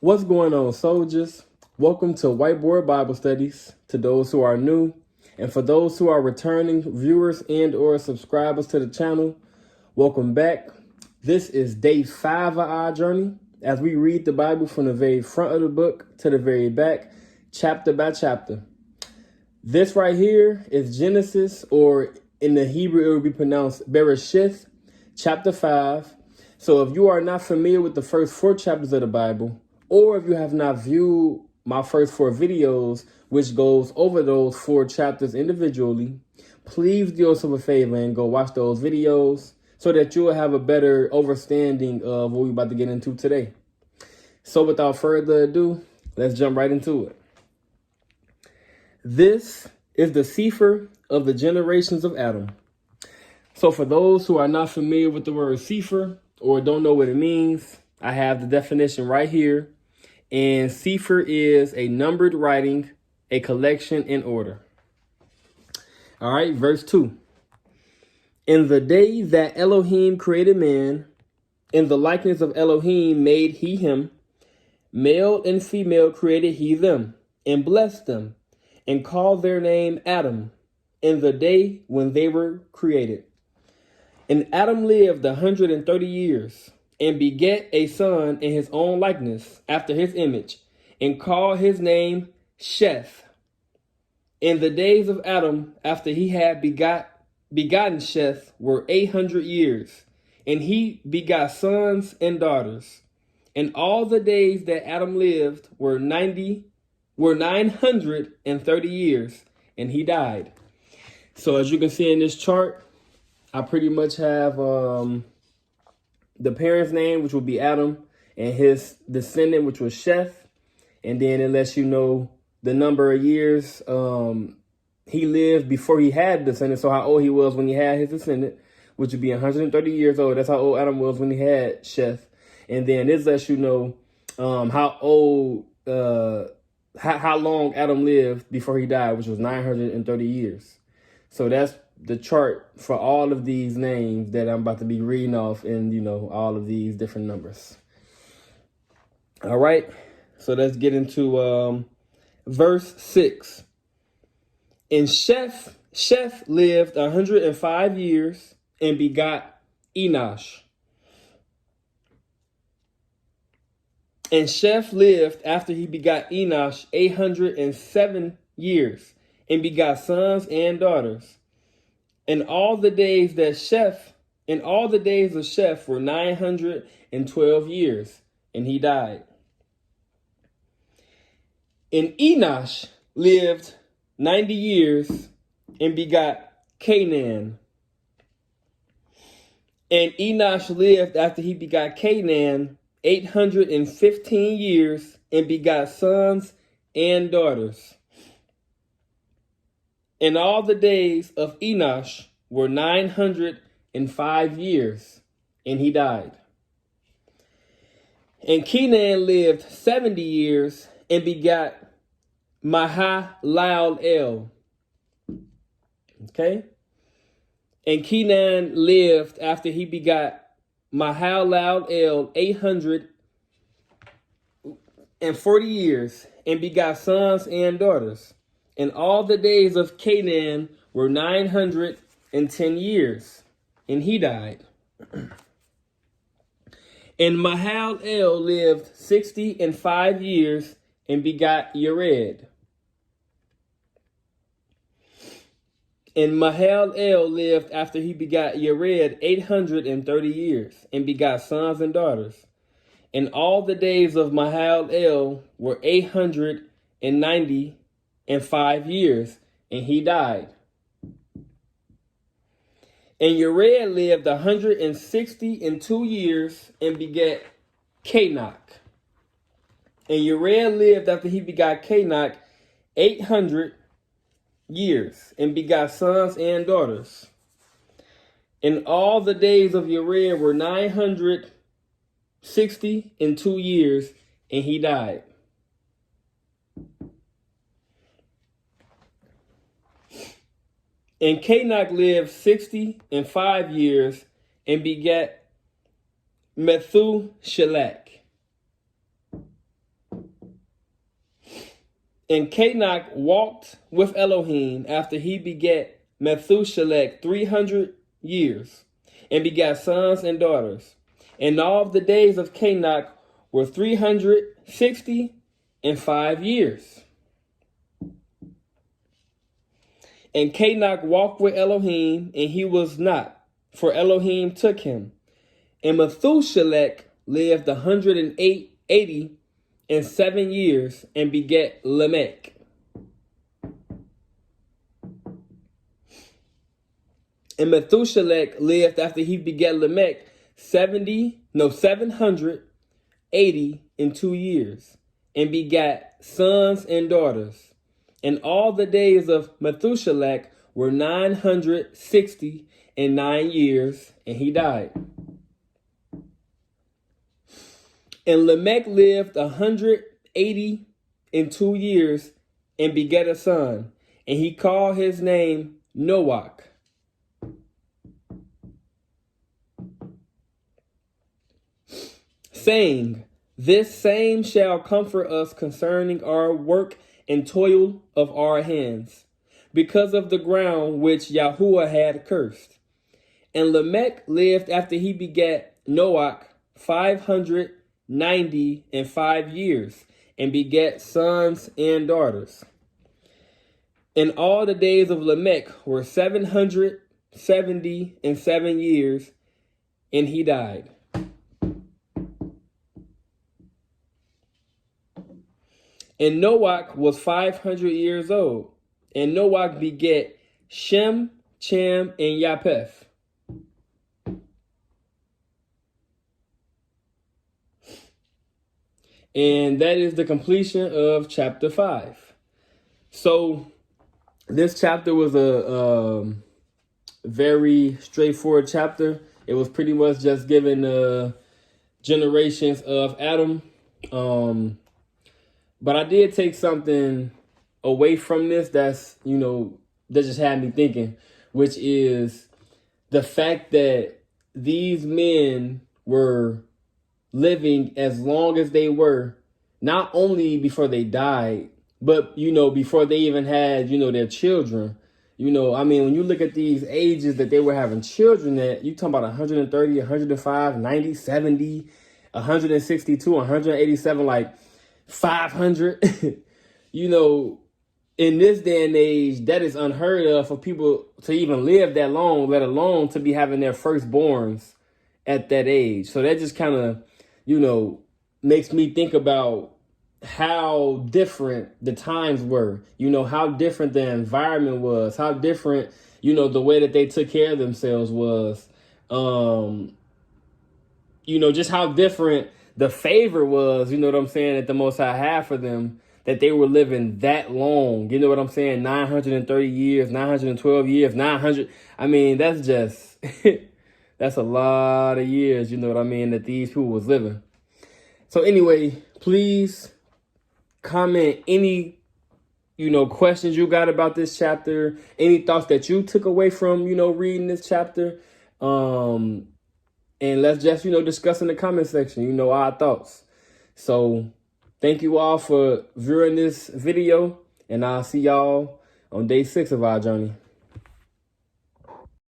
What's going on, soldiers? Welcome to Whiteboard Bible Studies. To those who are new, and for those who are returning viewers and or subscribers to the channel, welcome back. This is day 5 of our journey as we read the Bible from the very front of the book to the very back, chapter by chapter. This right here is Genesis, or in the Hebrew it will be pronounced Bereshith, chapter 5. So if you are not familiar with the first 4 chapters of the Bible, or if you have not viewed my first 4 videos, which goes over those 4 chapters individually, please do yourself a favor and go watch those videos so that you will have a better understanding of what we're about to get into today. So without further ado, let's jump right into it. This is the Sefer of the generations of Adam. So for those who are not familiar with the word Sefer or don't know what it means, I have the definition right here. And Sefer is a numbered writing, a collection in order. All right, verse 2. In the day that Elohiym created man, in the likeness of Elohiym made he him, male and female created he them, and blessed them, and called their name Adam, in the day when they were created. And Adam lived 130 years, and begat a son in his own likeness, after his image, and called his name Sheth. In the days of Adam, after he had begotten Sheth, were 800 years, and he begot sons and daughters. And all the days that Adam lived were 930 years, and he died. So as you can see in this chart, I pretty much have the parent's name, which will be Adam, and his descendant, which was Sheth. And then it lets you know the number of years he lived before he had descendant. So how old he was when he had his descendant, which would be 130 years old. That's how old Adam was when he had Sheth. And then this lets you know how long Adam lived before he died, which was 930 years. So that's the chart for all of these names that I'm about to be reading off in, all of these different numbers. All right. So let's get into verse 6. And Sheth lived 105 years and begot Enosh. And Sheth lived after he begot Enosh 807 years and begot sons and daughters. And all the days of Sheth were 912 years, and he died. And Enosh lived 90 years and begot Canaan. And Enosh lived after he begot Canaan 815 years and begot sons and daughters. And all the days of Enosh were 905 years, and he died. And Canaan lived 70 years and begot Mahalalel. Okay? And Canaan lived after he begot Mahalalel 840 years and begot sons and daughters. And all the days of Canaan were 910 years, and he died. And Mahalalel lived 65 years and begot Yared. And Mahalalel lived after he begot Yared 830 years and begot sons and daughters. And all the days of Mahalalel were 895 years, and he died. And Yared lived 162 years and begat Cainach. And Yared lived after he begot Cainach 800 years and begot sons and daughters. And all the days of Yared were 962 years, and he died. And Cainach lived 65 years and begat Methuselah. And Cainach walked with Elohiym after he begat Methuselah 300 years, and begat sons and daughters. And all of the days of Cainach were 365 years. And Cainach walked with Elohiym, and he was not, for Elohiym took him. And Methuselah lived 187 years, and begat Lamech. And Methuselah lived after he begat Lamech 782 years, and begat sons and daughters. And all the days of Methuselah were 969 years, and he died. And Lamech lived 182 years, and begat a son, and he called his name Noach. Saying, this same shall comfort us concerning our work and toil of our hands, because of the ground which Yahuah had cursed. And Lamech lived after he begat Noach 595 years, and begat sons and daughters. And all the days of Lamech were 777 years, and he died. And Noach was 500 years old. And Noach begat Shem, Cham, and Japheth. And that is the completion of chapter 5. So this chapter was a very straightforward chapter. It was pretty much just giving generations of Adam. But I did take something away from this that just had me thinking, which is the fact that these men were living as long as they were, not only before they died, but, before they even had, their children. When you look at these ages that they were having children at, you talking about 130, 105, 90, 70, 162, 187, like 500. In this day and age, that is unheard of for people to even live that long, let alone to be having their firstborns at that age. So that just kind of, makes me think about how different the times were, how different the environment was, how different, the way that they took care of themselves was, just how different the favor was, that the Most High had for them, that they were living that long, 930 years, 912 years, 900. That's just, that's a lot of years, that these people was living. So anyway, please comment any, questions you got about this chapter, any thoughts that you took away from, reading this chapter. And let's just, discuss in the comment section, our thoughts. So thank you all for viewing this video, and I'll see y'all on day 6 of our journey.